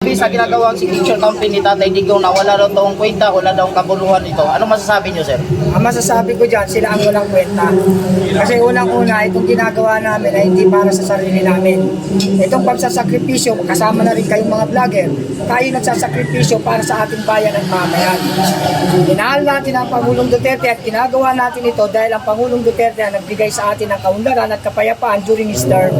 Sa ginagawang signature campaign ni Tatay Digong na wala daw tong kwenta, wala daw kabuluhan ito. Ano masasabi niyo, sir? Ang masasabi ko dyan, sila ang walang kwenta. Kasi unang-una, itong ginagawa namin ay hindi para sa sarili namin. Itong pagsasakripisyo, kasama na rin kayong mga vlogger, tayo nagsasakripisyo para sa ating bayan at mamayan. Minahal natin ang Pangulong Duterte at ginagawa natin ito dahil ang Pangulong Duterte ang nagbigay sa atin ng kaunlaran at kapayapaan during his term.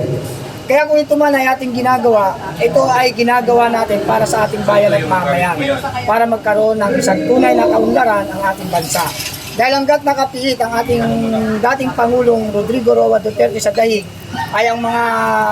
Kaya kung ito man ay ating ginagawa, ito ay ginagawa natin para sa ating bayan at mamayan, para magkaroon ng isang tunay na kaunlaran ang ating bansa. Dahil hanggat nakapiit ang ating dating Pangulong Rodrigo Roa Duterte sa dahig, ay ang mga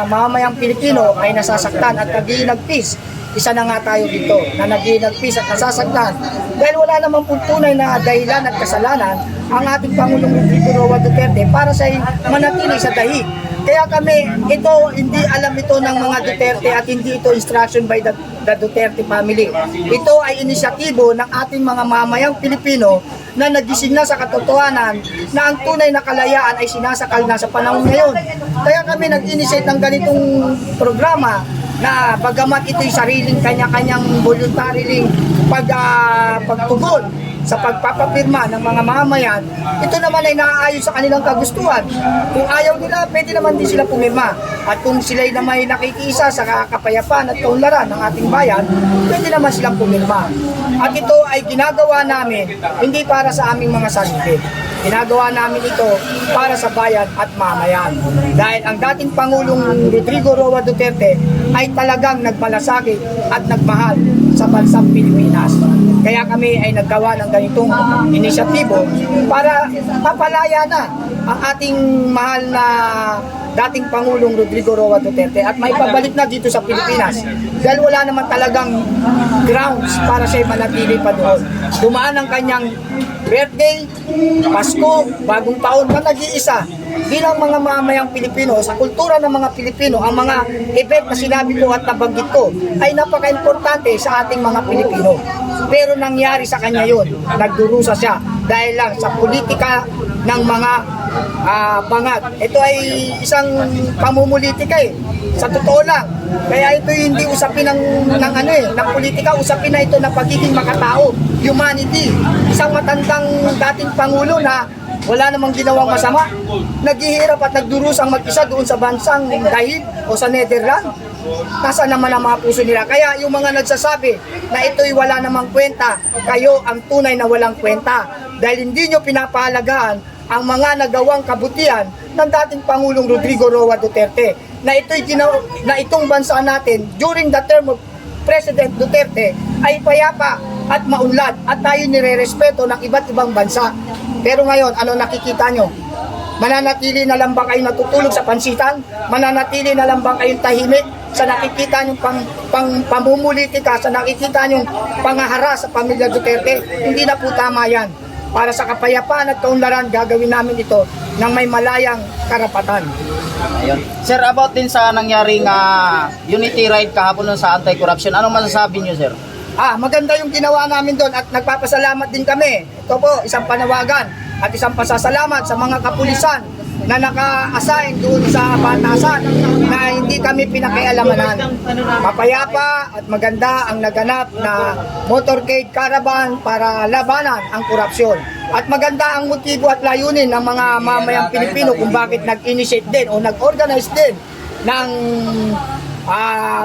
mamamayang Pilipino ay nasasaktan at nag-iinagpis. Isa na nga tayo dito na nag-iinagpis at nasasaktan dahil wala namang tunay na dahilan at kasalanan ang ating Pangulong Rodrigo Roa Duterte para sa manatili sa dahig. Kaya kami, ito, hindi alam ito ng mga Duterte at hindi ito instruction by the Duterte family. Ito ay inisyatibo ng ating mga mamayang Pilipino na nagising na sa katotohanan na ang tunay na kalayaan ay sinasakal na sa panahon ngayon. Kaya kami nag-initiate ng ganitong programa na bagamat ito'y sariling kanya-kanyang voluntarily pagtugon sa pagpapapirma ng mga mamamayan, ito naman ay naaayon sa kanilang kagustuhan. Kung ayaw nila, pwede naman din sila pumirma. At kung sila'y na may nakikiisa sa kapayapaan at kaunlaran ng ating bayan, pwede naman silang pumirma. At ito ay ginagawa namin hindi para sa aming mga sarili. Ginagawa namin ito para sa bayan at mamayan. Dahil ang dating Pangulong Rodrigo Roa Duterte ay talagang nagmalasakit at nagmahal sa bansang Pilipinas. Kaya kami ay naggawa ng ganitong inisyatibo para mapalaya na ang ating mahal na dating Pangulong Rodrigo Roa Duterte at may pabalik na dito sa Pilipinas dahil wala naman talagang grounds para siya manatili pa doon. Dumaan ang kanyang birthday, Pasko, bagong taon na nag-iisa. Bilang mga mamayang Pilipino, sa kultura ng mga Pilipino, ang mga event na sinabi ko at nabanggit ko ay napaka-importante sa ating mga Pilipino. Pero nangyari sa kanya yun, nagdurusa siya dahil lang sa politika ng mga bangat. Ito ay isang pamumulitika sa totoo lang. Kaya ito hindi usapin ng politika, usapin na ito na pagiging makatao, humanity. Isang matandang dating Pangulo na wala namang ginawang masama, naghihirap at nagdurusang mag-isa doon sa bansang dahil o sa Netherlands. Nasaan naman ang mga puso nila? Kaya yung mga nagsasabi na ito'y wala namang kwenta, kayo ang tunay na walang kwenta. Dahil hindi nyo pinapahalagaan ang mga nagawang kabutihan ng dating Pangulong Rodrigo Roa Duterte. Na itong bansa natin during the term of President Duterte ay payapa at maunlad at tayo nire-respeto ng iba't ibang bansa. Pero ngayon, ano nakikita nyo? Mananatili na lang ba kayo natutulog sa pansitan? Mananatili na lang ba kayong tahimik sa nakikita nyong pamumulitika, sa nakikita nyong pangahara sa pamilya Duterte? Hindi na po tama yan. Para sa kapayapaan at kaunlaran, gagawin namin ito ng may malayang karapatan. Ayun. Sir, about din sa nangyaring unity ride kahapon sa anti-corruption, anong masasabi niyo, sir? Maganda yung ginawa namin doon at nagpapasalamat din kami. Ito po, isang panawagan at isang pasasalamat sa mga kapulisan na naka-assign doon sa batasan na hindi kami pinakialamanan. Mapayapa at maganda ang naganap na motorcade caravan para labanan ang korupsyon. At maganda ang motibo at layunin ng mga mamayang Pilipino kung bakit nag-initiate din o nag-organize din ng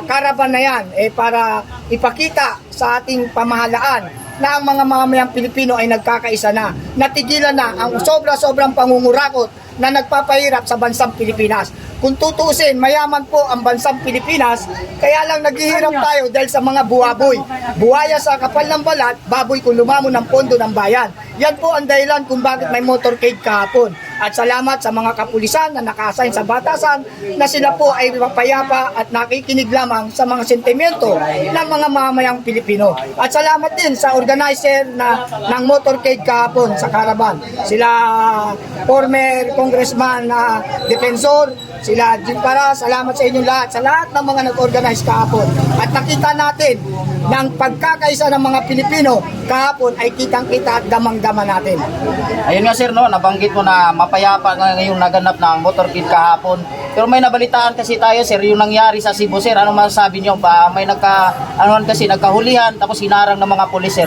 caravan na yan para ipakita sa ating pamahalaan na ang mga mamayang Pilipino ay nagkakaisa na. Natigilan na ang sobra-sobrang pangungurakot na nagpapahirap sa bansang Pilipinas. Kung tutusin, mayaman po ang bansang Pilipinas, kaya lang naghihirap tayo dahil sa mga buwaboy. Buwaya sa kapal ng balat, baboy kung lumamo ng pondo ng bayan. Yan po ang dahilan kung bakit may motorcade kahapon. At salamat sa mga kapulisan na naka-assign sa batasan na sila po ay mapayapa at nakikinig lamang sa mga sentimento ng mga mamayang Pilipino. At salamat din sa organizer ng motorcade kahapon sa caravan. Sila former congressman na Defensor, sila Jim Para, salamat sa inyong lahat, sa lahat ng mga nag-organize kahapon. At nakita natin ng pagkakaisa ng mga Pilipino kahapon ay kitang-kita at damang-dama natin. Ayun nga sir, no, nabanggit mo na mapayapa nga ngayong naganap ng motorcade kahapon. Pero may nabalitaan kasi tayo sir, yung nangyari sa Cebu sir, ano masasabi niyo ba? May nagkahulihan tapos hinarang ng mga pulis sir.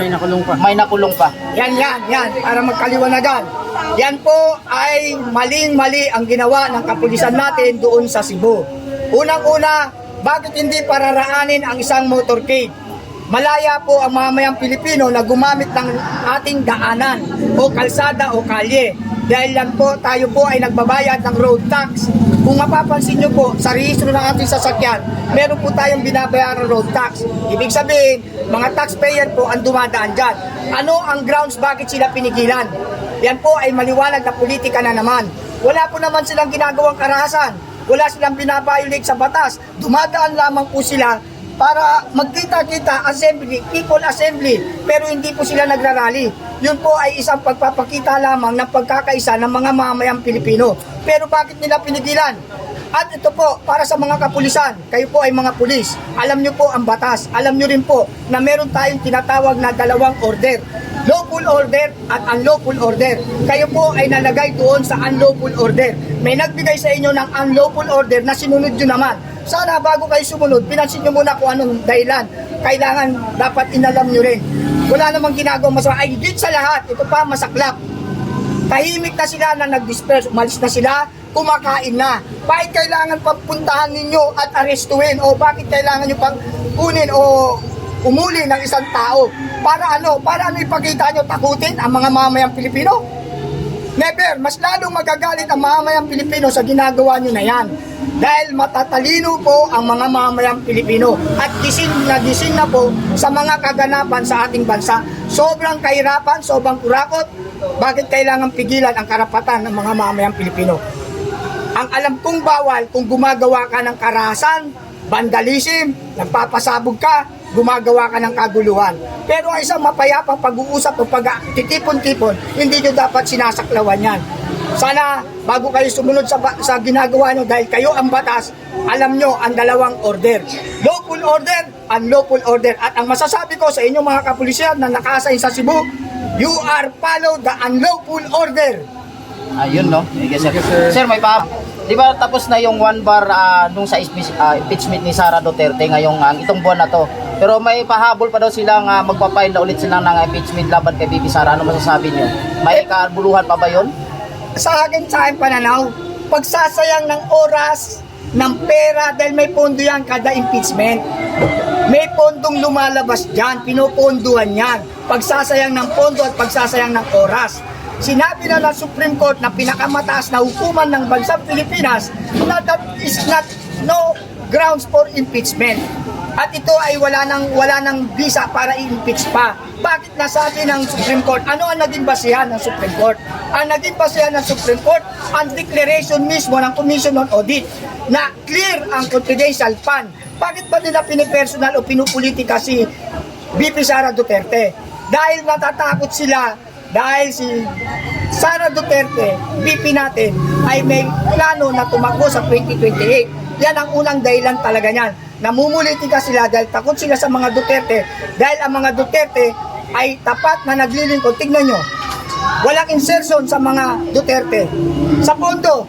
May nakulong pa. Yan, para magkaliwanagan. Yan po ay maling-mali ang ginawa ng kapulisan natin doon sa Cebu. Unang-una, bakit hindi pararaanin ang isang motorcade? Malaya po ang mamamayang Pilipino na gumamit ng ating daanan o kalsada o kalye. Dahil yan po, tayo po ay nagbabayad ng road tax. Kung mapapansin nyo po, sa rehistro ng ating sasakyan, meron po tayong binabayaran road tax. Ibig sabihin, mga taxpayer po ang dumadaan dyan. Ano ang grounds bakit sila pinigilan? Yan po ay maliwanag na politika na naman. Wala po naman silang ginagawang karahasan. Wala silang binabiolate sa batas. Dumadaan lamang po sila para magkita-kita, assembly, people assembly, pero hindi po sila nagrarally. Yun po ay isang pagpapakita lamang ng pagkakaisa ng mga mamayang Pilipino. Pero bakit nila pinigilan? At ito po, para sa mga kapulisan, kayo po ay mga pulis, alam nyo po ang batas, alam nyo rin po na meron tayong tinatawag na dalawang order, lawful order at unlawful order. Kayo po ay nalagay doon sa unlawful order. May nagbigay sa inyo ng unlawful order na sinunod nyo naman. Sana bago kayo sumunod, pinansin nyo muna kung anong dahilan. Kailangan dapat inalam nyo rin. Wala namang ginagawang masama. Ay, higit sa lahat, ito pa masaklap. Tahimik na sila na nag-disperse, umalis na sila, kumakain na. Bakit kailangan pagpuntahan ninyo at arestuhin? O bakit kailangan nyo pang kunin o umuli ng isang tao? Para ano? Para ano ipakita nyo? Takutin ang mga mamayang Pilipino? Never! Mas lalong magagalit ang mamayang Pilipino sa ginagawa nyo na yan. Dahil matatalino po ang mga mamayang Pilipino at gising na po sa mga kaganapan sa ating bansa. Sobrang kahirapan, sobrang kurakot. Bakit kailangan pigilan ang karapatan ng mga mamayang Pilipino? Ang alam kong bawal kung gumagawa ka ng karahasan, vandalism, nagpapasabog ka, gumagawa ka ng kaguluhan. Pero ang isang mapayapang pag-uusap o pag-titipon-tipon, hindi nyo dapat sinasaklawan yan. Sana bago kayo sumunod sa ginagawa nyo dahil kayo ang batas, alam nyo ang dalawang order. Lawful order and lawful order. At ang masasabi ko sa inyong mga kapulisyan na naka-assign sa Cebu, you are follow the unlawful order. Ayun no. Sige sir. Sir, may pa. Di ba tapos na yung 1 bar nung sa impeachment ni Sara Duterte ngayong itong buwan na to. Pero may pahabol pa daw silang magpa-file na ulit sila ng impeachment laban kay BP Sara. Ano masasabi niyo? May kabuluhan pa ba yun? Sa akin pananaw, pagsasayang ng oras, ng pera, dahil may pondo yan kada impeachment. May pondong lumalabas dyan, pinuponduhan yan. Pagsasayang ng pondo at pagsasayang ng oras. Sinabi na ng Supreme Court na pinakamataas na hukuman ng bansang Pilipinas na that is not no grounds for impeachment. At ito ay wala nang visa para i-impeach pa. Bakit nasabi ng Supreme Court? Ano ang naging basihan ng Supreme Court? Ang naging basihan ng Supreme Court, ang declaration mismo ng Commission on Audit na clear ang confidential fund. Bakit ba nila pinipersonal o pinupolitika si BP Sara Duterte? Dahil natatakot sila dahil si Sara Duterte, BP natin, ay may plano na tumakbo sa 2028. Yan ang unang dahilan talaga niyan. Namumulitika sila dahil takot sila sa mga Duterte dahil ang mga Duterte ay tapat na naglilingkod. Tignan nyo, walang insertion sa mga Duterte. Sa pondo,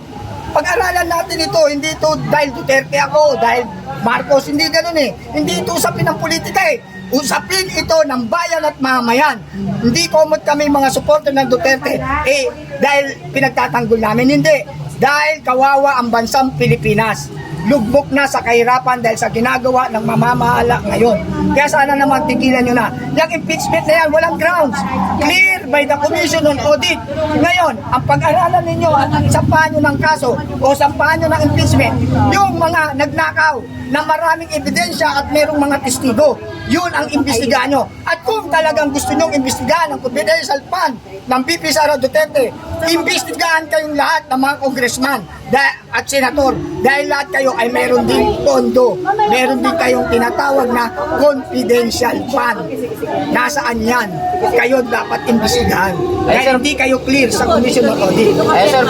pag-aralan natin ito, hindi ito dahil Duterte ako, dahil Marcos, hindi ganun eh. Hindi ito usapin ng politika eh. Usapin ito ng bayan at mamayan. Hindi komot kami mga supporter ng Duterte dahil pinagtatanggol namin. Hindi. Dahil kawawa ang bansang Pilipinas. Lugbok na sa kahirapan dahil sa ginagawa ng mamamahala ngayon. Kaya sana naman tigilan nyo na. Yung impeachment na yan, walang grounds. Clear by the Commission on Audit. Ngayon, ang pag-aralan ninyo at ang sampahan nyo ng kaso o sampahan nyo ng impeachment, yung mga nagnakaw na maraming ebidensya at merong mga testigo, yun ang imbestigahan nyo. At kung talagang gusto nyo imbestigahan ang confidential fund ng BP Sara Duterte, imbestigahan kayong lahat ng mga congressman at senator dahil lahat kayo ay meron din pondo. Meron din kayong tinatawag na confidential fund. Nasaan yan? Kayo dapat imbestigahan. Dahil hindi kayo clear sa Commission on Audit. Sir,